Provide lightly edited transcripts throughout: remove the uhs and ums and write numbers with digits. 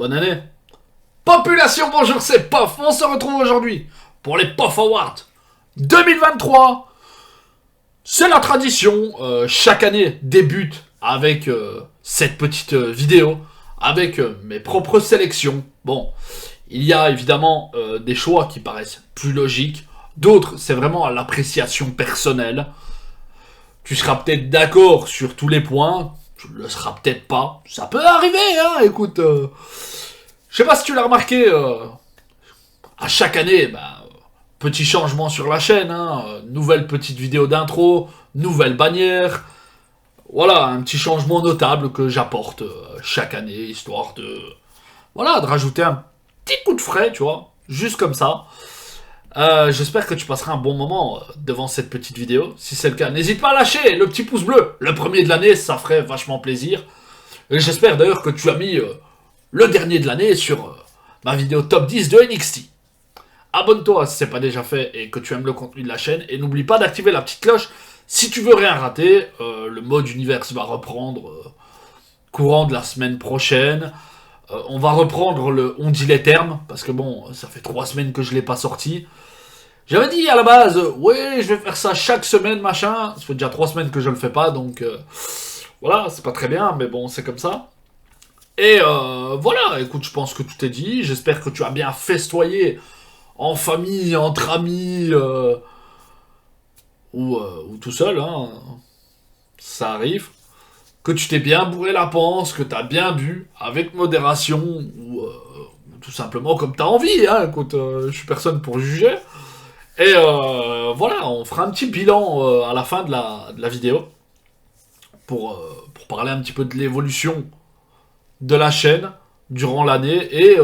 bonne année. Population, bonjour, c'est Pof. On se retrouve aujourd'hui pour les Pof Awards 2023. C'est la tradition, chaque année débute avec cette petite vidéo, avec mes propres sélections. Bon, il y a évidemment des choix qui paraissent plus logiques, d'autres c'est vraiment à l'appréciation personnelle. Tu seras peut-être d'accord sur tous les points, tu ne le seras peut-être pas, ça peut arriver, hein, écoute. Je sais pas si tu l'as remarqué, à chaque année, petit changement sur la chaîne, hein, nouvelle petite vidéo d'intro, nouvelle bannière. Voilà, un petit changement notable que j'apporte chaque année, histoire de... Voilà, de rajouter un petit coup de frais, tu vois, juste comme ça. J'espère que tu passeras un bon moment devant cette petite vidéo. Si c'est le cas, n'hésite pas à lâcher le petit pouce bleu. Le premier de l'année, ça ferait vachement plaisir. Et j'espère d'ailleurs que tu as mis le dernier de l'année sur ma vidéo top 10 de NXT. Abonne-toi si ce n'est pas déjà fait et que tu aimes le contenu de la chaîne. Et n'oublie pas d'activer la petite cloche si tu veux rien rater. Le mode univers va reprendre courant de la semaine prochaine. On va reprendre le On dit les termes. Parce que bon, ça fait 3 semaines que je ne l'ai pas sorti. J'avais dit à la base, ouais, je vais faire ça chaque semaine, machin. Ça fait déjà 3 semaines que je le fais pas, donc voilà, c'est pas très bien, mais bon, c'est comme ça. Et voilà, écoute, je pense que tout est dit. J'espère que tu as bien festoyé en famille, entre amis, ou tout seul, hein. Ça arrive. Que tu t'es bien bourré la panse, que tu as bien bu, avec modération, ou tout simplement comme tu as envie, hein. Écoute, je suis personne pour juger. Et voilà, on fera un petit bilan à la fin de la vidéo pour parler un petit peu de l'évolution de la chaîne durant l'année et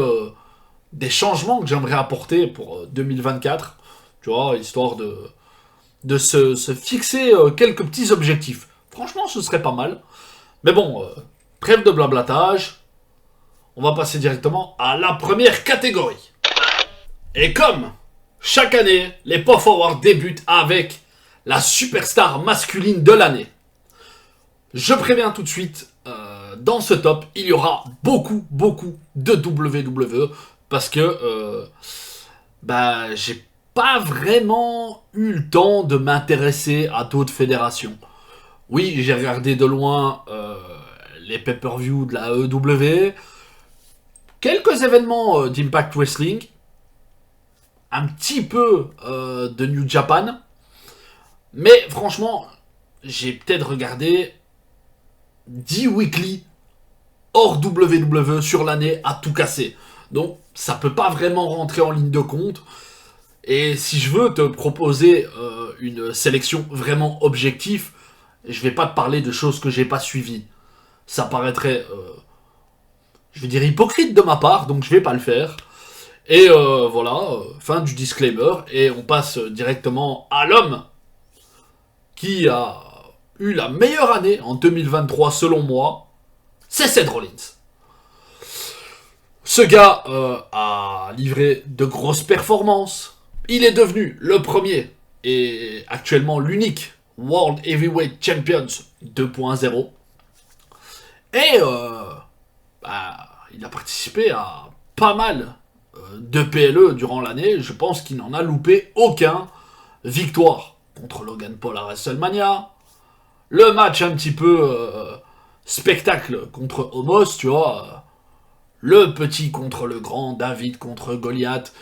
des changements que j'aimerais apporter pour 2024, tu vois, histoire de se fixer quelques petits objectifs. Franchement, ce serait pas mal. Mais bon, trêve de blablatage, on va passer directement à la première catégorie. Et comme chaque année, les Pof Awards débutent avec la superstar masculine de l'année. Je préviens tout de suite, dans ce top, il y aura beaucoup de WWE parce que j'ai pas vraiment eu le temps de m'intéresser à d'autres fédérations. Oui, j'ai regardé de loin les pay-per-view de la AEW, quelques événements d'Impact Wrestling, un petit peu de New Japan, mais franchement, j'ai peut-être regardé 10 weekly hors WWE sur l'année à tout casser. Donc, ça peut pas vraiment rentrer en ligne de compte. Et si je veux te proposer une sélection vraiment objective, je vais pas te parler de choses que j'ai pas suivies. Ça paraîtrait, je vais dire, hypocrite de ma part, donc je vais pas le faire. Et voilà, fin du disclaimer, et on passe directement à l'homme qui a eu la meilleure année en 2023 selon moi, c'est Seth Rollins. Ce gars a livré de grosses performances, il est devenu le premier et actuellement l'unique World Heavyweight Champions 2.0, et il a participé à pas mal de PLE durant l'année. Je pense qu'il n'en a loupé aucun. Victoire contre Logan Paul à WrestleMania, le match un petit peu spectacle contre Omos, tu vois, le petit contre le grand, David contre Goliath,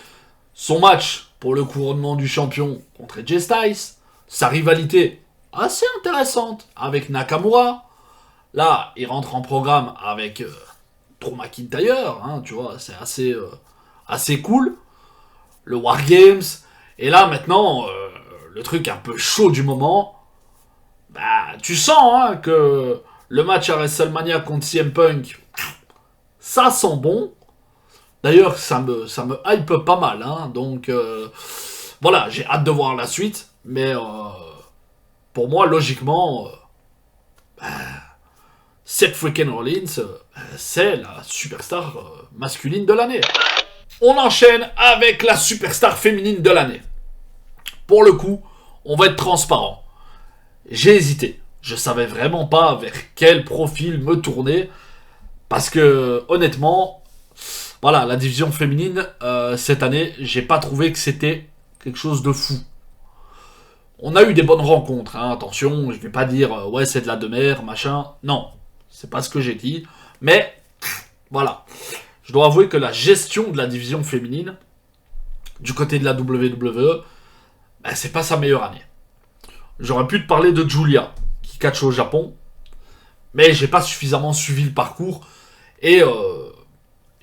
son match pour le couronnement du champion contre AJ Styles, sa rivalité assez intéressante avec Nakamura. Là, il rentre en programme avec Drew McIntyre, hein, tu vois, c'est assez cool. Le Wargames. Et là, maintenant, le truc un peu chaud du moment, tu sens hein, que le match à WrestleMania contre CM Punk, ça sent bon. D'ailleurs, ça me hype pas mal. Hein, donc, voilà, j'ai hâte de voir la suite. Mais pour moi, logiquement, Seth freaking Rollins, c'est la superstar masculine de l'année. On enchaîne avec la superstar féminine de l'année. Pour le coup, on va être transparent. J'ai hésité. Je savais vraiment pas vers quel profil me tourner. Parce que, honnêtement, Voilà, la division féminine, cette année, j'ai pas trouvé que c'était quelque chose de fou. On a eu des bonnes rencontres, hein, attention, je vais pas dire ouais c'est de la demeure, machin. Non, c'est pas ce que j'ai dit. Mais voilà, je dois avouer que la gestion de la division féminine du côté de la WWE, ben, c'est pas sa meilleure année. J'aurais pu te parler de Julia qui catch au Japon, mais j'ai pas suffisamment suivi le parcours et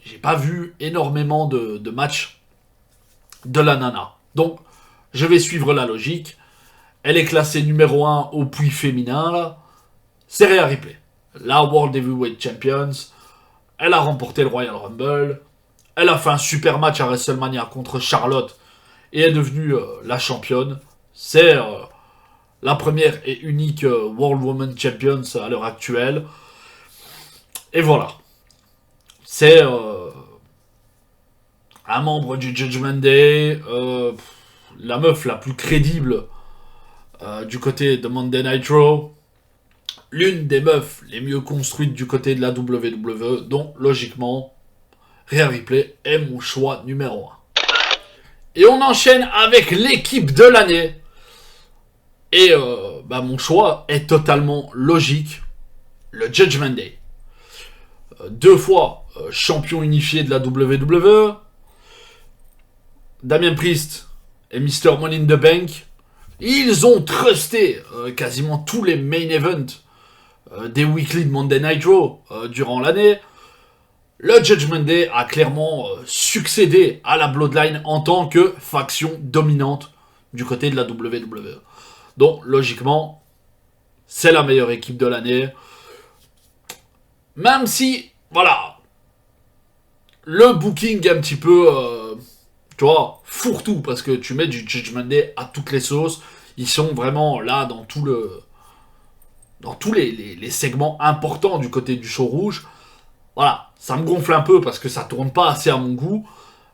j'ai pas vu énormément de matchs de la nana. Donc je vais suivre la logique. Elle est classée numéro 1 au puits féminin, là. C'est Rhea Ripley. La World Heavyweight Champions. Elle a remporté le Royal Rumble. Elle a fait un super match à WrestleMania contre Charlotte. Et est devenue la championne. C'est la première et unique World Woman Champions à l'heure actuelle. Et voilà. C'est un membre du Judgment Day. La meuf la plus crédible du côté de Monday Night Raw, l'une des meufs les mieux construites du côté de la WWE, donc logiquement, Rhea Ripley est mon choix numéro 1. Et on enchaîne avec l'équipe de l'année. Et mon choix est totalement logique, le Judgment Day. 2 fois champion unifié de la WWE, Damien Priest et Mr. Money in the Bank. Ils ont trusté quasiment tous les main events des weekly de Monday Night Raw durant l'année. Le Judgment Day a clairement succédé à la Bloodline en tant que faction dominante du côté de la WWE. Donc, logiquement, c'est la meilleure équipe de l'année. Même si, voilà, le booking est un petit peu... tu vois, fourre-tout, parce que tu mets du Judgment Day à toutes les sauces. Ils sont vraiment là dans tous les segments importants du côté du show rouge. Voilà, ça me gonfle un peu parce que ça tourne pas assez à mon goût.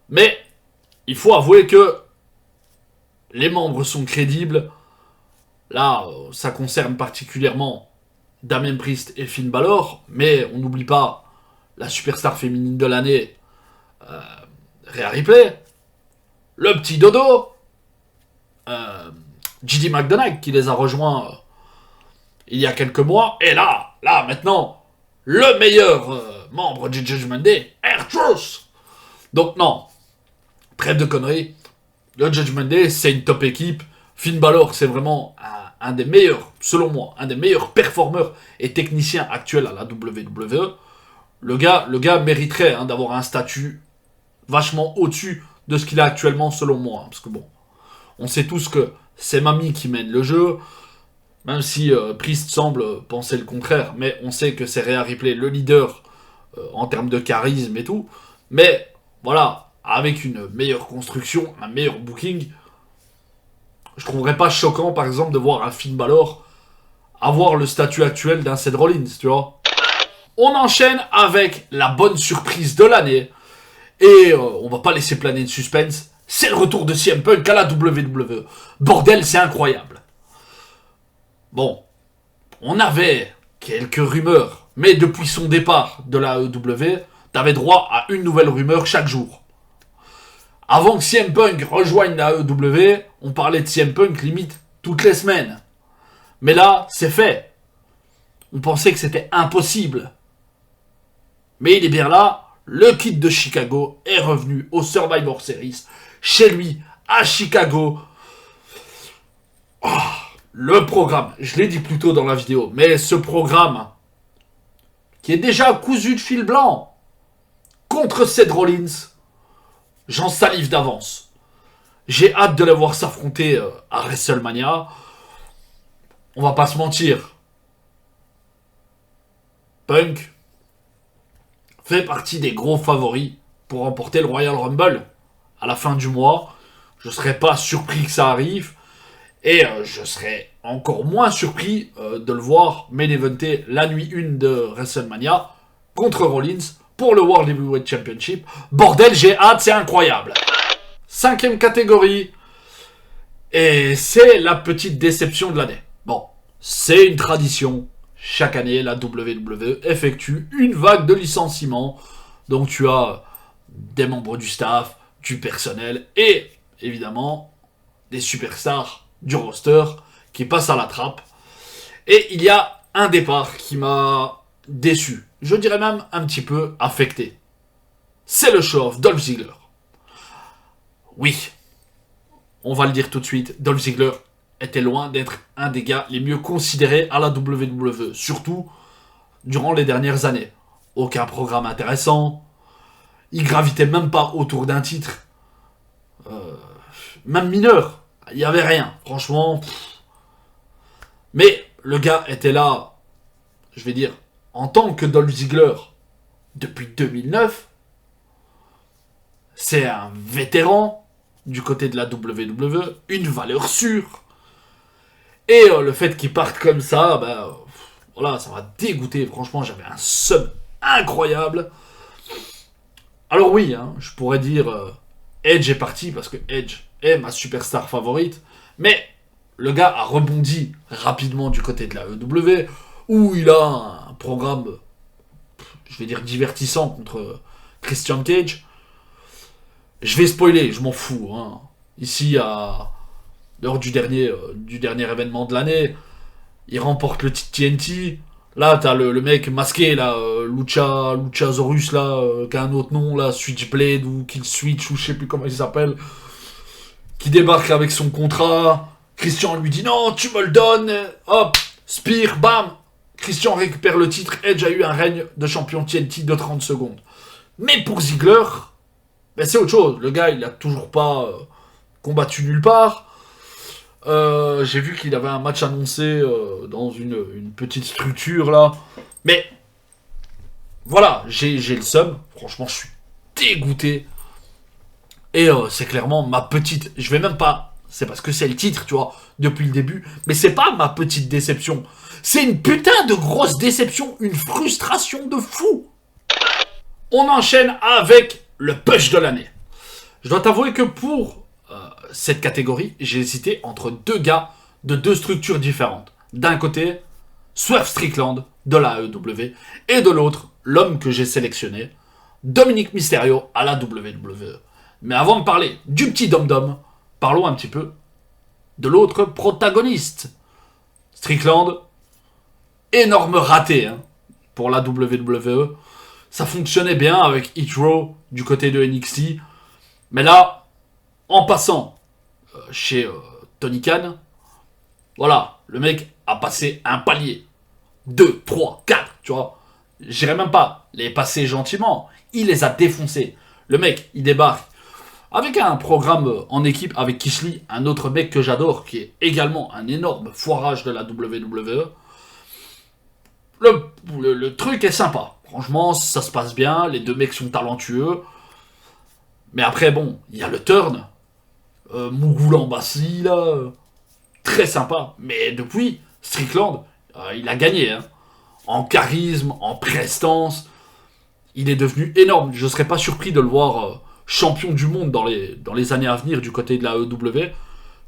Mais il faut avouer que les membres sont crédibles. Là, ça concerne particulièrement Damien Priest et Finn Balor. Mais on n'oublie pas la superstar féminine de l'année, Rhea Ripley. Le petit dodo, J.D. McDonagh, qui les a rejoints il y a quelques mois. Et là, maintenant, le meilleur membre du Judgment Day, R-Truth. Donc non, trêve de conneries. Le Judgment Day, c'est une top équipe. Finn Balor, c'est vraiment un des meilleurs, selon moi, un des meilleurs performeurs et techniciens actuels à la WWE. Le gars mériterait d'avoir un statut vachement au-dessus de ce qu'il a actuellement, selon moi. Parce que bon, on sait tous que c'est Mami qui mène le jeu, même si Priest semble penser le contraire, mais on sait que c'est Rhea Ripley le leader en termes de charisme et tout. Mais voilà, avec une meilleure construction, un meilleur booking, je trouverais pas choquant, par exemple, de voir un Finn Balor avoir le statut actuel d'un Seth Rollins, tu vois. On enchaîne avec la bonne surprise de l'année. Et on va pas laisser planer de suspense. C'est le retour de CM Punk à la WWE. Bordel, c'est incroyable. Bon, on avait quelques rumeurs, mais depuis son départ de la AEW, t'avais droit à une nouvelle rumeur chaque jour. Avant que CM Punk rejoigne la AEW, on parlait de CM Punk limite toutes les semaines. Mais là, c'est fait. On pensait que c'était impossible. Mais il est bien là. Le Kid de Chicago est revenu au Survivor Series, chez lui, à Chicago. Oh, le programme, je l'ai dit plus tôt dans la vidéo, mais ce programme, qui est déjà cousu de fil blanc, contre Seth Rollins, j'en salive d'avance. J'ai hâte de les voir s'affronter à WrestleMania. On va pas se mentir. Punk fait partie des gros favoris pour remporter le Royal Rumble à la fin du mois. Je serais pas surpris que ça arrive. Et je serais encore moins surpris de le voir main eventer la nuit 1 de WrestleMania contre Rollins pour le World Heavyweight Championship. Bordel, j'ai hâte, c'est incroyable. 5e catégorie. Et c'est la petite déception de l'année. Bon, c'est une tradition. Chaque année, la WWE effectue une vague de licenciements. Donc tu as des membres du staff, du personnel et évidemment des superstars du roster qui passent à la trappe. Et il y a un départ qui m'a déçu, je dirais même un petit peu affecté. C'est le show-off Dolph Ziggler. Oui, on va le dire tout de suite, Dolph Ziggler était loin d'être un des gars les mieux considérés à la WWE, surtout durant les dernières années. Aucun programme intéressant, il gravitait même pas autour d'un titre, même mineur, il n'y avait rien, franchement. Mais le gars était là, je vais dire, en tant que Dolph Ziggler, depuis 2009, c'est un vétéran du côté de la WWE, une valeur sûre. Et le fait qu'il parte comme ça, voilà, ça m'a dégoûté. Franchement, j'avais un seum incroyable. Alors oui, hein, je pourrais dire Edge est parti parce que Edge est ma superstar favorite. Mais le gars a rebondi rapidement du côté de la EW, où il a un programme, je vais dire, divertissant contre Christian Cage. Je vais spoiler, je m'en fous. Hein. Ici, lors du dernier événement de l'année, il remporte le titre TNT. Là, t'as le mec masqué, là, Luchasaurus, là, qui a un autre nom, là, Switchblade, ou Kill Switch, ou je sais plus comment il s'appelle, qui débarque avec son contrat. Christian lui dit non, tu me le donnes. Hop, Spear, bam. Christian récupère le titre. Edge a eu un règne de champion TNT de 30 secondes. Mais pour Ziggler, c'est autre chose. Le gars, il a toujours pas combattu nulle part. J'ai vu qu'il avait un match annoncé dans une petite structure là. Mais voilà, j'ai le seum. Franchement, je suis dégoûté. Et c'est clairement ma petite. Je vais même pas. C'est parce que c'est le titre, tu vois, depuis le début. Mais c'est pas ma petite déception. C'est une putain de grosse déception. Une frustration de fou. On enchaîne avec le push de l'année. Je dois t'avouer que pour cette catégorie, j'ai hésité entre deux gars de deux structures différentes. D'un côté, Swerve Strickland de la AEW, et de l'autre, l'homme que j'ai sélectionné, Dominic Mysterio à la WWE. Mais avant de parler du petit Dom-Dom, parlons un petit peu de l'autre protagoniste. Strickland, énorme raté hein, pour la WWE. Ça fonctionnait bien avec Hit-Row du côté de NXT. Mais là, en passant chez Tony Khan, voilà, le mec a passé un palier. 2, 3, 4, tu vois. J'irai même pas les passer gentiment. Il les a défoncés. Le mec, il débarque avec un programme en équipe avec Kisly, un autre mec que j'adore, qui est également un énorme foirage de la WWE. Le truc est sympa. Franchement, ça se passe bien. Les deux mecs sont talentueux. Mais après, bon, il y a le turn. Mugula Mbassi, là. Très sympa. Mais depuis, Strickland, il a gagné. Hein. En charisme, en prestance. Il est devenu énorme. Je ne serais pas surpris de le voir champion du monde dans les années à venir du côté de la EW.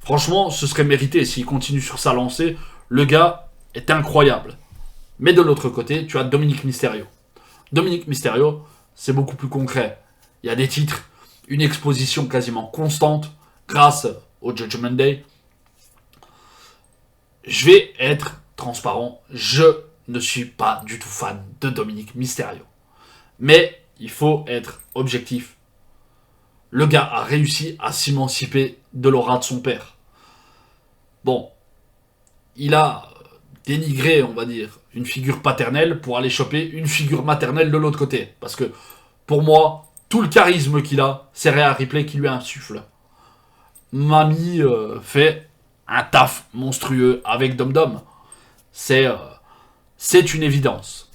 Franchement, ce serait mérité s'il continue sur sa lancée. Le gars est incroyable. Mais de l'autre côté, tu as Dominic Mysterio. Dominic Mysterio, c'est beaucoup plus concret. Il y a des titres, une exposition quasiment constante grâce au Judgment Day. Je vais être transparent, je ne suis pas du tout fan de Dominic Mysterio. Mais il faut être objectif. Le gars a réussi à s'émanciper de l'aura de son père. Bon, il a dénigré, on va dire, une figure paternelle pour aller choper une figure maternelle de l'autre côté. Parce que, pour moi, tout le charisme qu'il a, c'est Rhea Ripley qui lui insuffle. Mamie fait un taf monstrueux avec Dom Dom. C'est une évidence.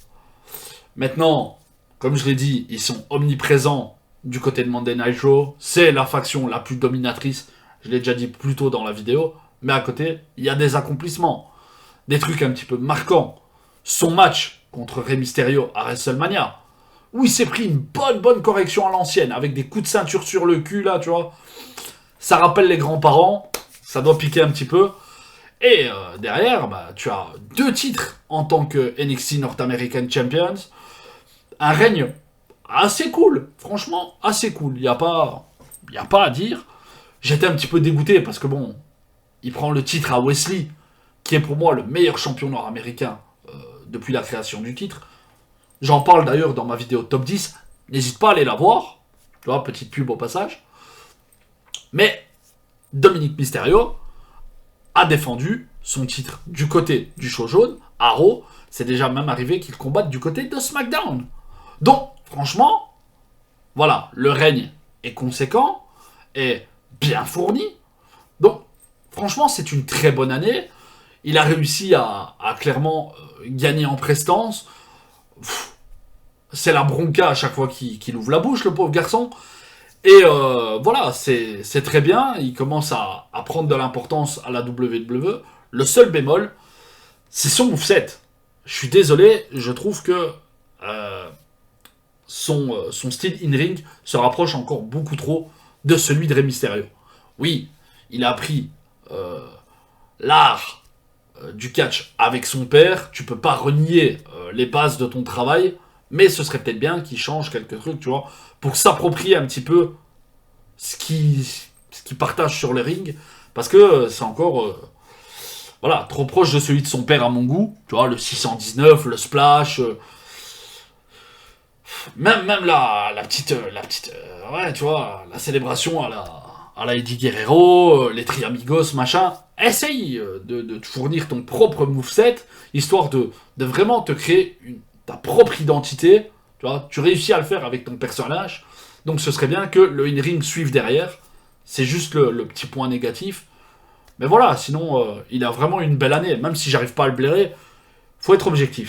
Maintenant, comme je l'ai dit, ils sont omniprésents du côté de Monday Night Raw. C'est la faction la plus dominatrice. Je l'ai déjà dit plus tôt dans la vidéo. Mais à côté, il y a des accomplissements. Des trucs un petit peu marquants. Son match contre Rey Mysterio à WrestleMania, où il s'est pris une bonne correction à l'ancienne, avec des coups de ceinture sur le cul, là, tu vois. Ça rappelle les grands-parents, ça doit piquer un petit peu. Et derrière, tu as 2 titres en tant que NXT North American Champions, un règne assez cool. Franchement, assez cool. Il n'y a pas à dire. J'étais un petit peu dégoûté parce que bon, il prend le titre à Wesley, qui est pour moi le meilleur champion nord-américain depuis la création du titre. J'en parle d'ailleurs dans ma vidéo top 10. N'hésite pas à aller la voir. Tu vois, petite pub au passage. Mais Dominic Mysterio a défendu son titre du côté du show jaune, à Raw. C'est déjà même arrivé qu'il combatte du côté de SmackDown. Donc, franchement, voilà, le règne est conséquent, est bien fourni. Donc, franchement, c'est une très bonne année. Il a réussi à clairement gagner en prestance. C'est la bronca à chaque fois qu'il ouvre la bouche, le pauvre garçon. Et voilà, c'est très bien. Il commence à prendre de l'importance à la WWE. Le seul bémol, c'est son moveset. Je suis désolé, je trouve que son style in-ring se rapproche encore beaucoup trop de celui de Rey Mysterio. Oui, il a appris l'art du catch avec son père. Tu peux pas renier les bases de ton travail, mais ce serait peut-être bien qu'il change quelques trucs, tu vois, pour s'approprier un petit peu ce qu'il partage sur le ring, parce que c'est encore voilà, trop proche de celui de son père à mon goût, tu vois, le 619, le splash, même la petite, ouais, tu vois, la célébration à la Eddie Guerrero, les Triamigos, machin. Essaye de te fournir ton propre moveset, histoire de vraiment te créer ta propre identité. Tu vois, tu réussis à le faire avec ton personnage, donc ce serait bien que le in-ring suive derrière. C'est juste le petit point négatif. Mais voilà, sinon, il a vraiment une belle année. Même si j'arrive pas à le blairer, faut être objectif.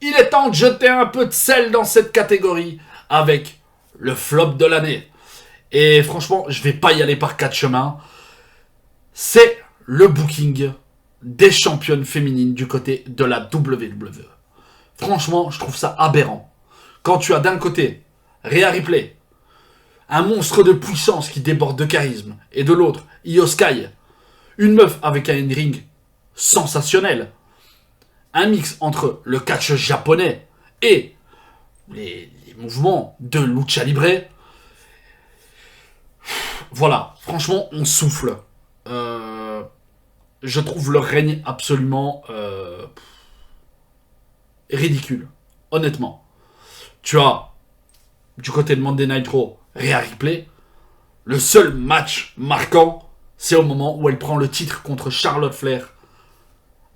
Il est temps de jeter un peu de sel dans cette catégorie avec le flop de l'année. Et franchement, je vais pas y aller par quatre chemins. C'est le booking des championnes féminines du côté de la WWE. Franchement, je trouve ça aberrant. Quand tu as d'un côté Rhea Ripley, un monstre de puissance qui déborde de charisme, et de l'autre, Io Sky, une meuf avec un ring sensationnel, un mix entre le catch japonais et les mouvements de lucha libre. Voilà, franchement, on souffle. Je trouve leur règne absolument ridicule, honnêtement. Tu as, du côté de Monday Night Raw, Rhea Ripley. Le seul match marquant, c'est au moment où elle prend le titre contre Charlotte Flair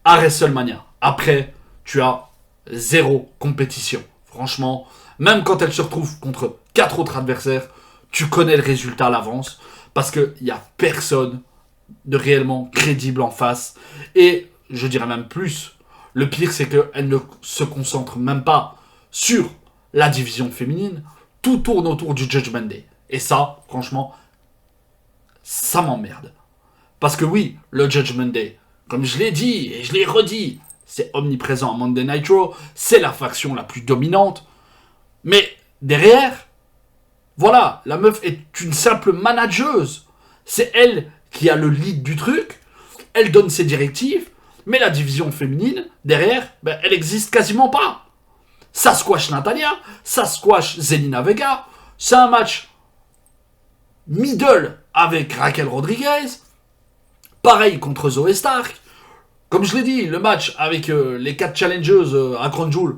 à WrestleMania. Après, tu as zéro compétition. Franchement, même quand elle se retrouve contre 4 autres adversaires, tu connais le résultat à l'avance, parce qu'il n'y a personne de réellement crédible en face. Et je dirais même plus, le pire c'est qu'elle ne se concentre même pas sur la division féminine, tout tourne autour du Judgment Day. Et ça, franchement, ça m'emmerde. Parce que oui, le Judgment Day, comme je l'ai dit et je l'ai redit, c'est omniprésent à Monday Night Raw, c'est la faction la plus dominante. Mais derrière, voilà, la meuf est une simple manageuse. C'est elle qui a le lead du truc, elle donne ses directives, mais la division féminine, derrière, ben, elle existe quasiment pas. Ça squash Natalia, ça squash Zelina Vega, c'est un match middle avec Raquel Rodriguez, pareil contre Zoe Stark. Comme je l'ai dit, le match avec les 4 challengers à Crown Jewel,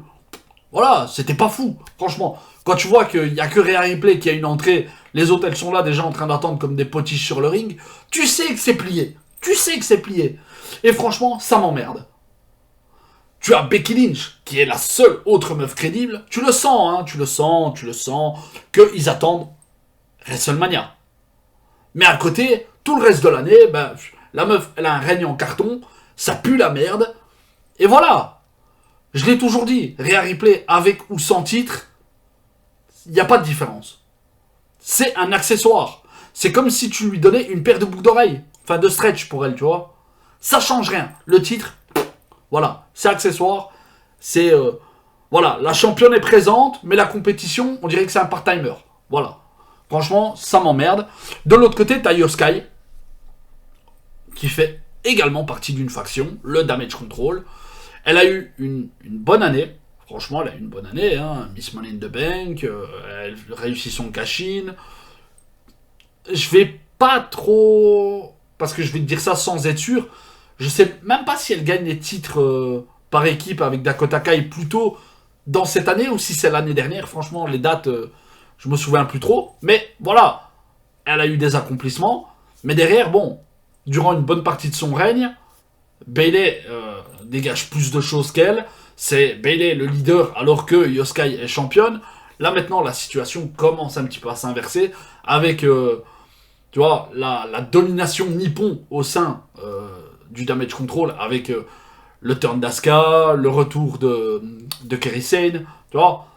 voilà, c'était pas fou, franchement. Quand tu vois qu'il n'y a que Rhea Ripley qui a une entrée, les autres elles sont là déjà en train d'attendre comme des potiches sur le ring, tu sais que c'est plié. Tu sais que c'est plié. Et franchement, ça m'emmerde. Tu as Becky Lynch, qui est la seule autre meuf crédible. Tu le sens, hein, tu le sens, qu'ils attendent WrestleMania. Mais à côté, tout le reste de l'année, ben, la meuf, elle a un règne en carton, ça pue la merde. Et voilà. Je l'ai toujours dit, Rhea Ripley, avec ou sans titre, il n'y a pas de différence. C'est un accessoire. C'est comme si tu lui donnais une paire de boucles d'oreilles. Enfin, de stretch pour elle, tu vois. Ça change rien. Le titre, voilà, c'est accessoire. C'est, voilà, la championne est présente, mais la compétition, on dirait que c'est un part-timer. Voilà. Franchement, ça m'emmerde. De l'autre côté, t'as Io Sky, qui fait également partie d'une faction, le Damage Control. Elle a eu une bonne année. Franchement, elle a eu une bonne année, hein. Miss Money in the Bank, elle réussit son cash-in. Je vais pas trop... Parce que je vais te dire ça sans être sûr. Je sais même pas si elle gagne les titres par équipe avec Dakota Kai plutôt dans cette année ou si c'est l'année dernière. Franchement, les dates, je me souviens plus trop. Mais voilà, elle a eu des accomplissements. Mais derrière, bon, durant une bonne partie de son règne, Bayley dégage plus de choses qu'elle. C'est Bayley le leader alors que Io Sky est championne. Là maintenant, la situation commence un petit peu à s'inverser avec, tu vois, la domination nippon au sein du Damage Control avec le turn d'Asuka, le retour de Kairi Sane, tu vois.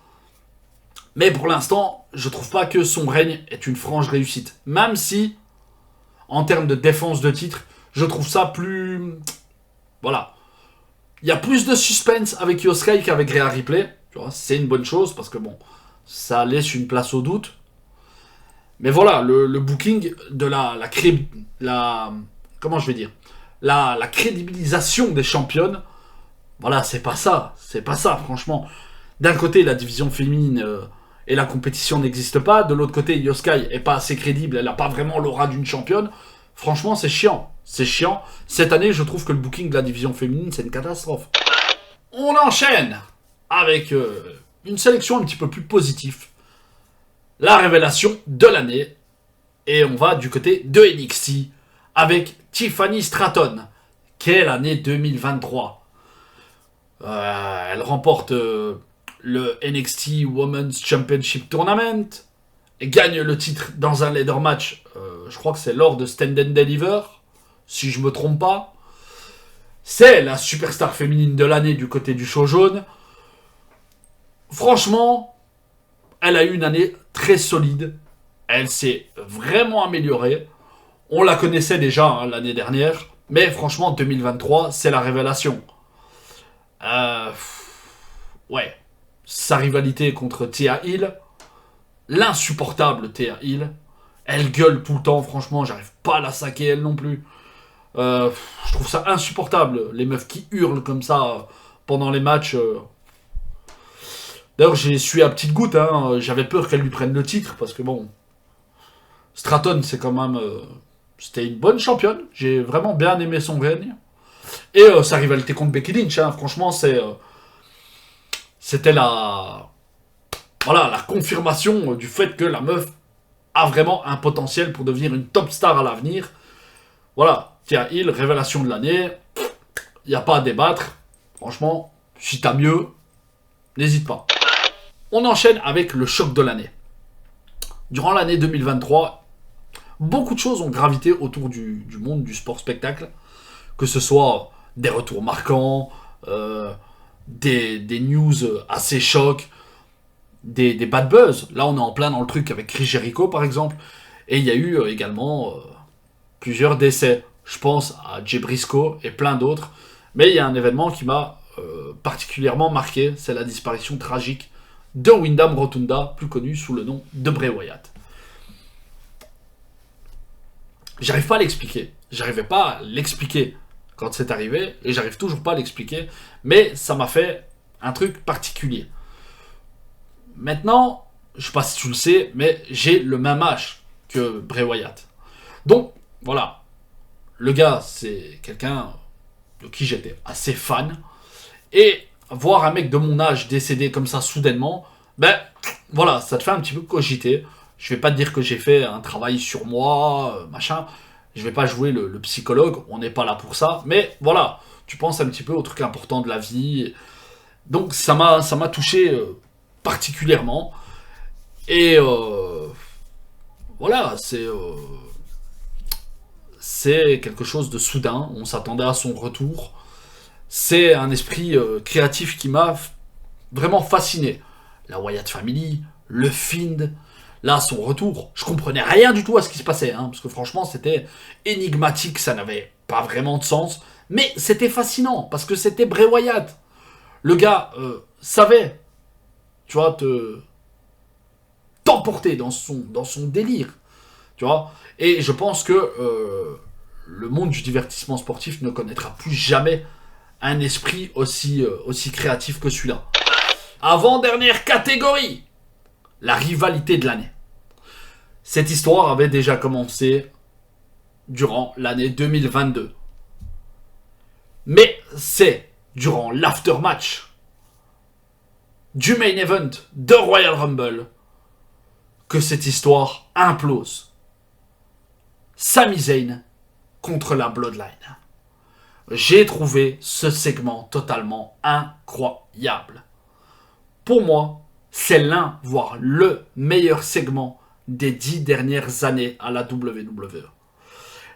Mais pour l'instant, je trouve pas que son règne est une franche réussite. Même si, en termes de défense de titre, je trouve ça plus... Voilà. Il y a plus de suspense avec Io Sky qu'avec Rhea Ripley. Tu vois, c'est une bonne chose parce que bon, ça laisse une place au doute. Mais voilà, le booking de comment je vais dire, la crédibilisation des championnes, voilà, c'est pas ça, franchement. D'un côté, la division féminine et la compétition n'existent pas. De l'autre côté, Io Sky est pas assez crédible, elle a pas vraiment l'aura d'une championne. Franchement, c'est chiant, c'est chiant. Cette année, je trouve que le booking de la division féminine, c'est une catastrophe. On enchaîne avec une sélection un petit peu plus positive. La révélation de l'année. Et on va du côté de NXT avec Tiffany Stratton. Quelle année 2023. Elle remporte le NXT Women's Championship Tournament. Et gagne le titre dans un ladder match. Je crois que c'est lors de Stand and Deliver. Si je me trompe pas. C'est la superstar féminine de l'année du côté du show jaune. Franchement, elle a eu une année très solide. Elle s'est vraiment améliorée. On la connaissait déjà l'année dernière. Mais franchement, 2023, c'est la révélation. Ouais. Sa rivalité contre Thea Hill. L'insupportable Thea Hill. Elle gueule tout le temps. Franchement, j'arrive pas à la saquer elle non plus. Je trouve ça insupportable. Les meufs qui hurlent comme ça pendant les matchs. D'ailleurs, j'ai sué à petite goutte. J'avais peur qu'elle lui prenne le titre. Parce que bon... Stratton, c'est quand même... c'était une bonne championne. J'ai vraiment bien aimé son règne. Et sa rivalité contre Becky Lynch, franchement, c'était la confirmation du fait que la meuf a vraiment un potentiel pour devenir une top star à l'avenir. Voilà, Thea Hill, révélation de l'année. Il n'y a pas à débattre. Franchement, si t'as mieux, n'hésite pas. On enchaîne avec le choc de l'année. Durant l'année 2023, beaucoup de choses ont gravité autour du monde du sport spectacle. Que ce soit des retours marquants, des news assez chocs, des bad buzz. Là, on est en plein dans le truc avec Chris Jericho, par exemple. Et il y a eu également plusieurs décès. Je pense à Jay Briscoe et plein d'autres. Mais il y a un événement qui m'a particulièrement marqué. C'est la disparition tragique de Wyndham Rotunda, plus connu sous le nom de Bray Wyatt. J'arrive pas à l'expliquer. J'arrivais pas à l'expliquer quand c'est arrivé, et j'arrive toujours pas à l'expliquer, mais ça m'a fait un truc particulier. Maintenant, je sais pas si tu le sais, mais j'ai le même âge que Bray Wyatt. Donc, voilà. Le gars, c'est quelqu'un de qui j'étais assez fan, et voir un mec de mon âge décédé comme ça soudainement, ben, voilà, ça te fait un petit peu cogiter. Je vais pas te dire que j'ai fait un travail sur moi, machin. Je vais pas jouer le psychologue, on n'est pas là pour ça. Mais voilà, tu penses un petit peu aux trucs importants de la vie. Donc ça m'a touché particulièrement. Et voilà, c'est quelque chose de soudain. On s'attendait à son retour. C'est un esprit créatif qui m'a vraiment fasciné. La Wyatt Family, le Fiend... Là, son retour, je comprenais rien du tout à ce qui se passait, parce que franchement, c'était énigmatique, ça n'avait pas vraiment de sens, mais c'était fascinant, parce que c'était Bray Wyatt. Le gars savait, tu vois, t'emporter dans son délire, tu vois, et je pense que le monde du divertissement sportif ne connaîtra plus jamais un esprit aussi créatif que celui-là. Avant-dernière catégorie, la rivalité de l'année. Cette histoire avait déjà commencé durant l'année 2022. Mais c'est durant l'aftermatch du main event de Royal Rumble que cette histoire implose. Sami Zayn contre la Bloodline. J'ai trouvé ce segment totalement incroyable. Pour moi, c'est l'un, voire le meilleur segment des 10 dernières années à la WWE.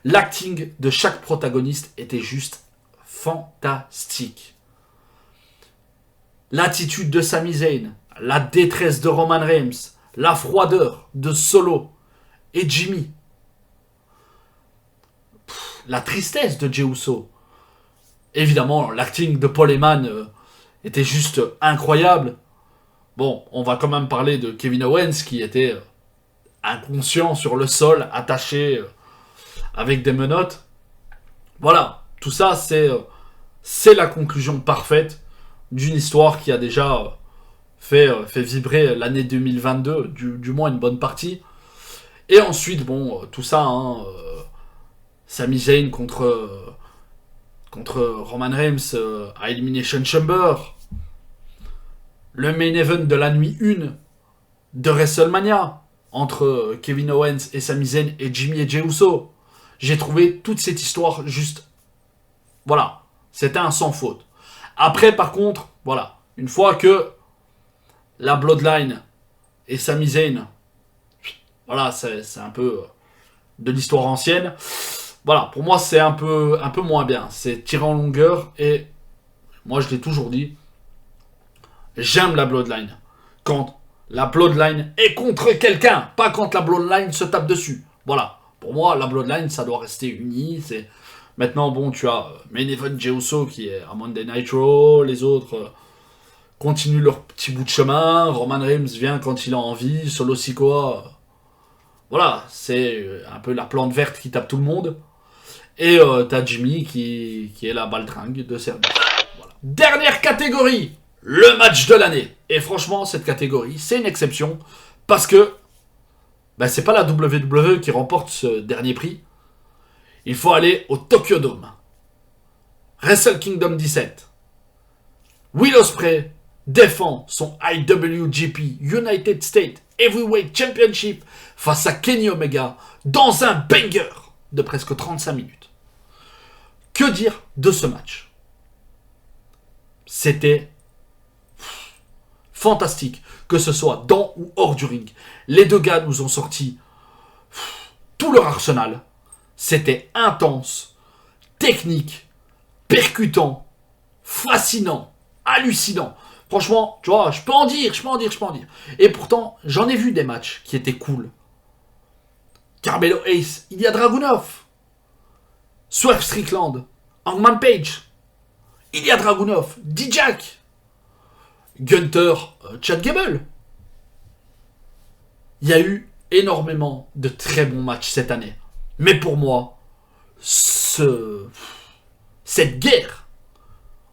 L'acting de chaque protagoniste était juste fantastique. L'attitude de Sami Zayn, la détresse de Roman Reigns, la froideur de Solo et Jimmy, la tristesse de Jey Uso. Évidemment, l'acting de Paul Heyman était juste incroyable. Bon, on va quand même parler de Kevin Owens qui était inconscient sur le sol, attaché avec des menottes. Voilà, tout ça c'est la conclusion parfaite d'une histoire qui a déjà fait vibrer l'année 2022, du moins une bonne partie. Et ensuite, bon, tout ça, Sami Zayn contre Roman Reigns à Elimination Chamber. Le main event de la nuit 1 de WrestleMania entre Kevin Owens et Sami Zayn et Jimmy et Jey Uso. J'ai trouvé toute cette histoire juste... Voilà, c'était un sans faute. Après, par contre, voilà, une fois que la Bloodline et Sami Zayn, voilà, c'est un peu de l'histoire ancienne. Voilà, pour moi, c'est un peu moins bien. C'est tiré en longueur et moi, je l'ai toujours dit, j'aime la Bloodline. Quand la Bloodline est contre quelqu'un, pas quand la Bloodline se tape dessus. Voilà, pour moi, la Bloodline, ça doit rester uni. C'est... Maintenant, bon, tu as Main Event Jey Uso qui est à Monday Night Raw, les autres continuent leur petit bout de chemin, Roman Reigns vient quand il a envie, Solo Sikoa, voilà, c'est un peu la plante verte qui tape tout le monde. Et t'as Jimmy qui est la baltringue de service. Voilà. Dernière catégorie, le match de l'année. Et franchement, cette catégorie, c'est une exception parce que c'est pas la WWE qui remporte ce dernier prix. Il faut aller au Tokyo Dome. Wrestle Kingdom 17. Will Ospreay défend son IWGP United States Heavyweight Championship face à Kenny Omega dans un banger de presque 35 minutes. Que dire de ce match? C'était fantastique, que ce soit dans ou hors du ring. Les deux gars nous ont sorti tout leur arsenal. C'était intense, technique, percutant, fascinant, hallucinant. Franchement, tu vois, je peux en dire. Et pourtant, j'en ai vu des matchs qui étaient cool. Carmelo Hayes, Ilya Dragunov, Swerve Strickland, Hangman Page, Ilya Dragunov, D-Jack, Gunther, Chad Gable. Il y a eu énormément de très bons matchs cette année. Mais pour moi, cette guerre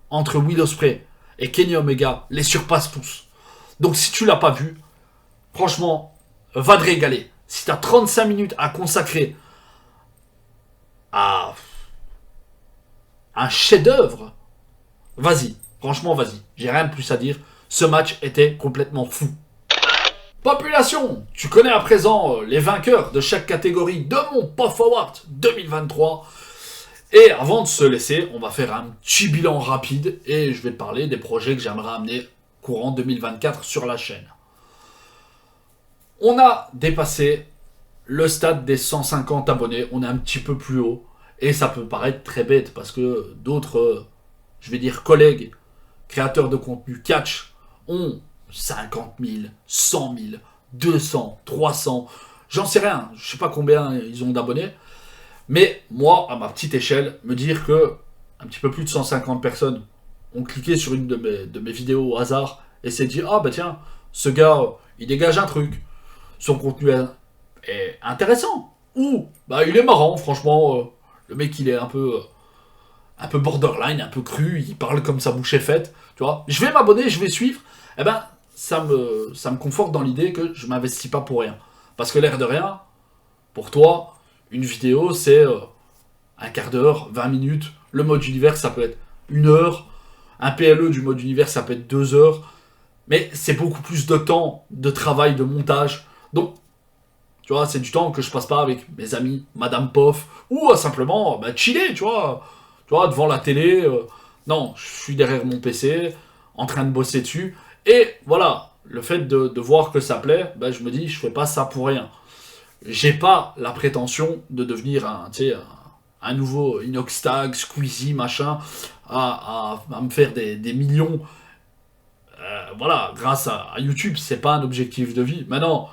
entre Will Ospreay et Kenny Omega les surpasse tous. Donc si tu l'as pas vu, franchement, va te régaler. Si tu as 35 minutes à consacrer à un chef-d'œuvre, vas-y. Franchement, vas-y. J'ai rien de plus à dire. Ce match était complètement fou. Population, tu connais à présent les vainqueurs de chaque catégorie de mon Pop Forward 2023. Et avant de se laisser, on va faire un petit bilan rapide et je vais te parler des projets que j'aimerais amener courant 2024 sur la chaîne. On a dépassé le stade des 150 abonnés, on est un petit peu plus haut et ça peut paraître très bête parce que d'autres, je vais dire collègues, créateurs de contenu catch ont 50 000, 100 000, 200, 300, j'en sais rien, je sais pas combien ils ont d'abonnés. Mais moi, à ma petite échelle, me dire que un petit peu plus de 150 personnes ont cliqué sur une de mes vidéos au hasard et s'est dit « Ah bah tiens, ce gars, il dégage un truc. Son contenu est intéressant. Ou bah il est marrant, franchement. Le mec, il est un un peu borderline, un peu cru, il parle comme sa bouche est faite, tu vois. Je vais m'abonner, je vais suivre, eh ben, ça me conforte dans l'idée que je m'investis pas pour rien. Parce que l'air de rien, pour toi, une vidéo, c'est un quart d'heure, 20 minutes. Le mode univers, ça peut être 1 heure. Un PLE du mode univers, ça peut être 2 heures. Mais c'est beaucoup plus de temps, de travail, de montage. Donc, tu vois, c'est du temps que je passe pas avec mes amis, Madame Poff, ou simplement bah, chiller, tu vois, devant la télé. Non, je suis derrière mon PC, en train de bosser dessus. Et voilà, le fait de voir que ça plaît, bah, je me dis, je fais pas ça pour rien. J'ai pas la prétention de devenir un nouveau Inoxtag, Squeezie, machin, à me faire des millions. Voilà, grâce à YouTube, c'est pas un objectif de vie. Maintenant,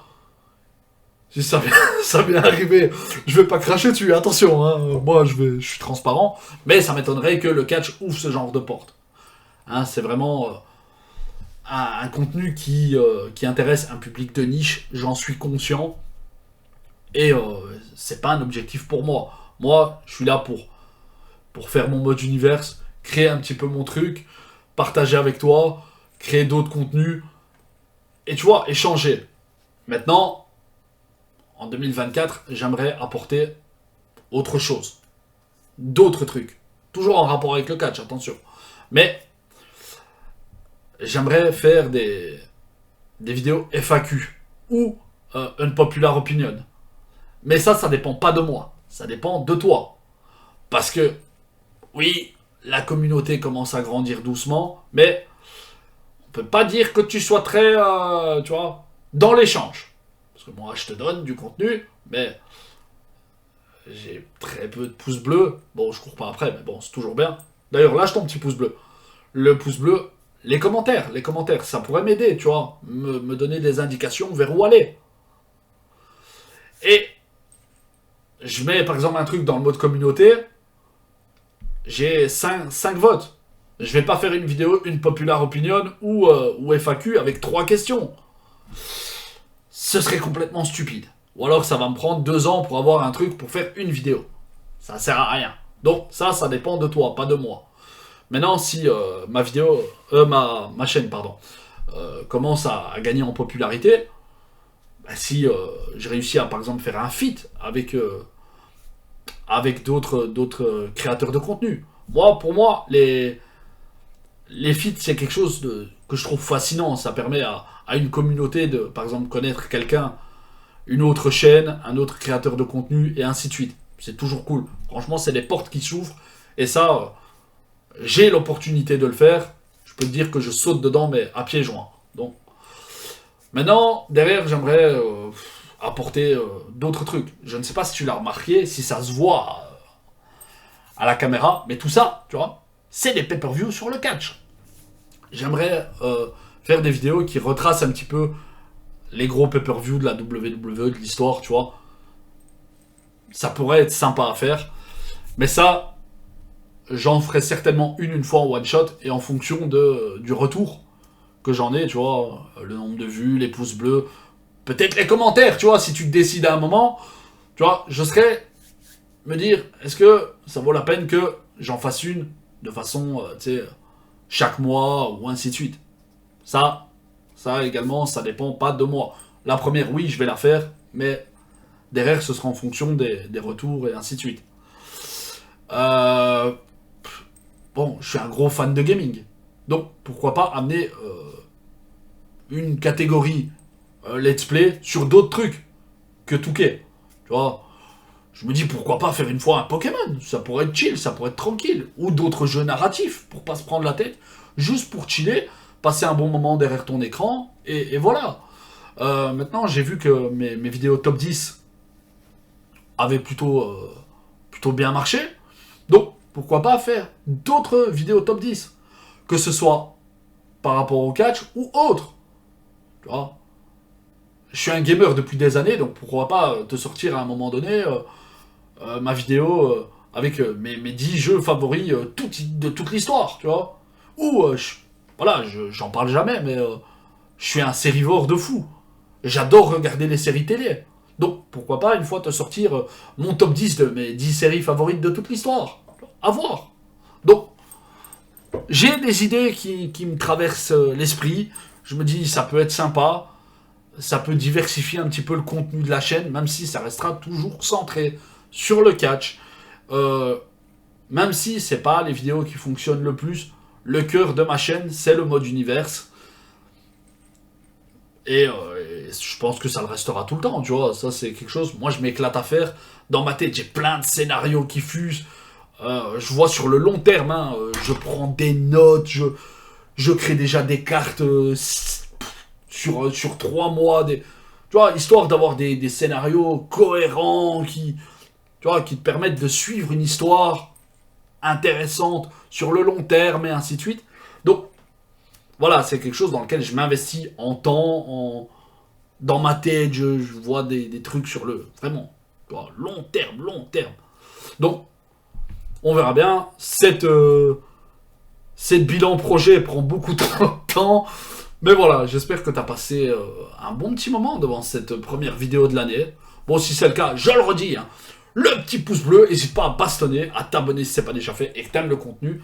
si ça vient, ça vient arriver, je vais pas cracher dessus, attention, hein, moi je suis transparent, mais ça m'étonnerait que le catch ouvre ce genre de porte. Hein, c'est vraiment un contenu qui intéresse un public de niche, j'en suis conscient, et c'est pas un objectif pour moi. Moi, je suis là pour faire mon mode univers, créer un petit peu mon truc, partager avec toi, créer d'autres contenus, et tu vois, échanger. Maintenant, en 2024, j'aimerais apporter autre chose. D'autres trucs. Toujours en rapport avec le catch, attention. Mais j'aimerais faire des vidéos FAQ ou Unpopular Opinion. Mais ça dépend pas de moi. Ça dépend de toi. Parce que, oui, la communauté commence à grandir doucement, mais on peut pas dire que tu sois très, tu vois, dans l'échange. Parce que moi, je te donne du contenu, mais j'ai très peu de pouces bleus. Bon, je cours pas après, mais bon, c'est toujours bien. D'ailleurs, lâche ton petit pouce bleu. Le pouce bleu, les commentaires, ça pourrait m'aider, tu vois, me donner des indications vers où aller. Et je mets par exemple un truc dans le mode communauté, j'ai 5 votes. Je vais pas faire une vidéo, une popular opinion ou FAQ avec 3 questions. Ce serait complètement stupide. Ou alors ça va me prendre 2 ans pour avoir un truc pour faire une vidéo. Ça sert à rien. Donc ça dépend de toi, pas de moi. Maintenant, si ma chaîne, pardon, commence à gagner en popularité, bah, si je réussis à, par exemple, faire un feat avec d'autres créateurs de contenu. Pour moi, les feats, c'est quelque chose que je trouve fascinant. Ça permet à une communauté de, par exemple, connaître quelqu'un, une autre chaîne, un autre créateur de contenu, et ainsi de suite. C'est toujours cool. Franchement, c'est des portes qui s'ouvrent. Et ça, j'ai l'opportunité de le faire. Je peux te dire que je saute dedans, mais à pieds joints. Donc, maintenant, derrière, j'aimerais apporter d'autres trucs. Je ne sais pas si tu l'as remarqué, si ça se voit à la caméra, mais tout ça, tu vois, c'est des pay-per-view sur le catch. J'aimerais faire des vidéos qui retracent un petit peu les gros pay-per-view de la WWE, de l'histoire, tu vois. Ça pourrait être sympa à faire. Mais ça, j'en ferai certainement une fois en one shot, et en fonction du retour que j'en ai, tu vois, le nombre de vues, les pouces bleus, peut-être les commentaires, tu vois, si tu te décides à un moment, tu vois, je serais me dire, est-ce que ça vaut la peine que j'en fasse une de façon, tu sais, chaque mois, ou ainsi de suite. Ça également, ça dépend pas de moi. La première, oui, je vais la faire, mais derrière, ce sera en fonction des retours, et ainsi de suite. Bon, je suis un gros fan de gaming. Donc, pourquoi pas amener une catégorie let's play sur d'autres trucs que Touquet. Tu vois, je me dis pourquoi pas faire une fois un Pokémon. Ça pourrait être chill, ça pourrait être tranquille. Ou d'autres jeux narratifs pour pas se prendre la tête. Juste pour chiller, passer un bon moment derrière ton écran. Et voilà. Maintenant, j'ai vu que mes vidéos top 10 avaient plutôt bien marché. Donc, pourquoi pas faire d'autres vidéos top 10, que ce soit par rapport au catch ou autre. Tu vois, je suis un gamer depuis des années, donc pourquoi pas te sortir à un moment donné ma vidéo avec mes 10 jeux favoris de toute l'histoire, tu vois. Ou, voilà, j'en parle jamais, mais je suis un sérivore de fou. J'adore regarder les séries télé. Donc, pourquoi pas une fois te sortir mon top 10 de mes 10 séries favorites de toute l'histoire. À voir. Donc, j'ai des idées qui me traversent l'esprit. Je me dis, ça peut être sympa. Ça peut diversifier un petit peu le contenu de la chaîne, même si ça restera toujours centré sur le catch. Euh, Même si c'est pas les vidéos qui fonctionnent le plus, le cœur de ma chaîne, c'est le mode univers. Et je pense que ça le restera tout le temps, tu vois. Ça, c'est quelque chose. Moi, je m'éclate à faire. Dans ma tête, j'ai plein de scénarios qui fusent. Je vois sur le long terme, hein, je prends des notes, je crée déjà des cartes sur 3 mois. Tu vois, histoire d'avoir des scénarios cohérents tu vois, qui te permettent de suivre une histoire intéressante sur le long terme et ainsi de suite. Donc, voilà, c'est quelque chose dans lequel je m'investis en temps, dans ma tête, je vois des trucs sur le... Vraiment, tu vois, long terme, long terme. Donc, on verra bien. Cette bilan projet prend beaucoup trop de temps. Mais voilà, j'espère que tu as passé un bon petit moment devant cette première vidéo de l'année. Bon, si c'est le cas, je le redis, hein, le petit pouce bleu, n'hésite pas à bastonner, à t'abonner si c'est pas déjà fait et que tu aimes le contenu.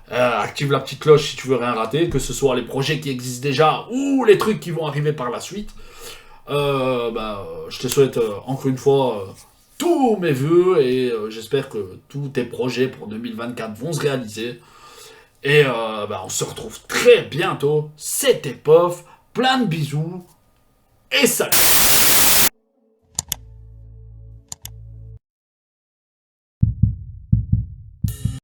Active la petite cloche si tu veux rien rater, que ce soit les projets qui existent déjà ou les trucs qui vont arriver par la suite. Je te souhaite encore une fois tous mes vœux et j'espère que tous tes projets pour 2024 vont se réaliser. Et on se retrouve très bientôt. C'était Pof, plein de bisous et salut.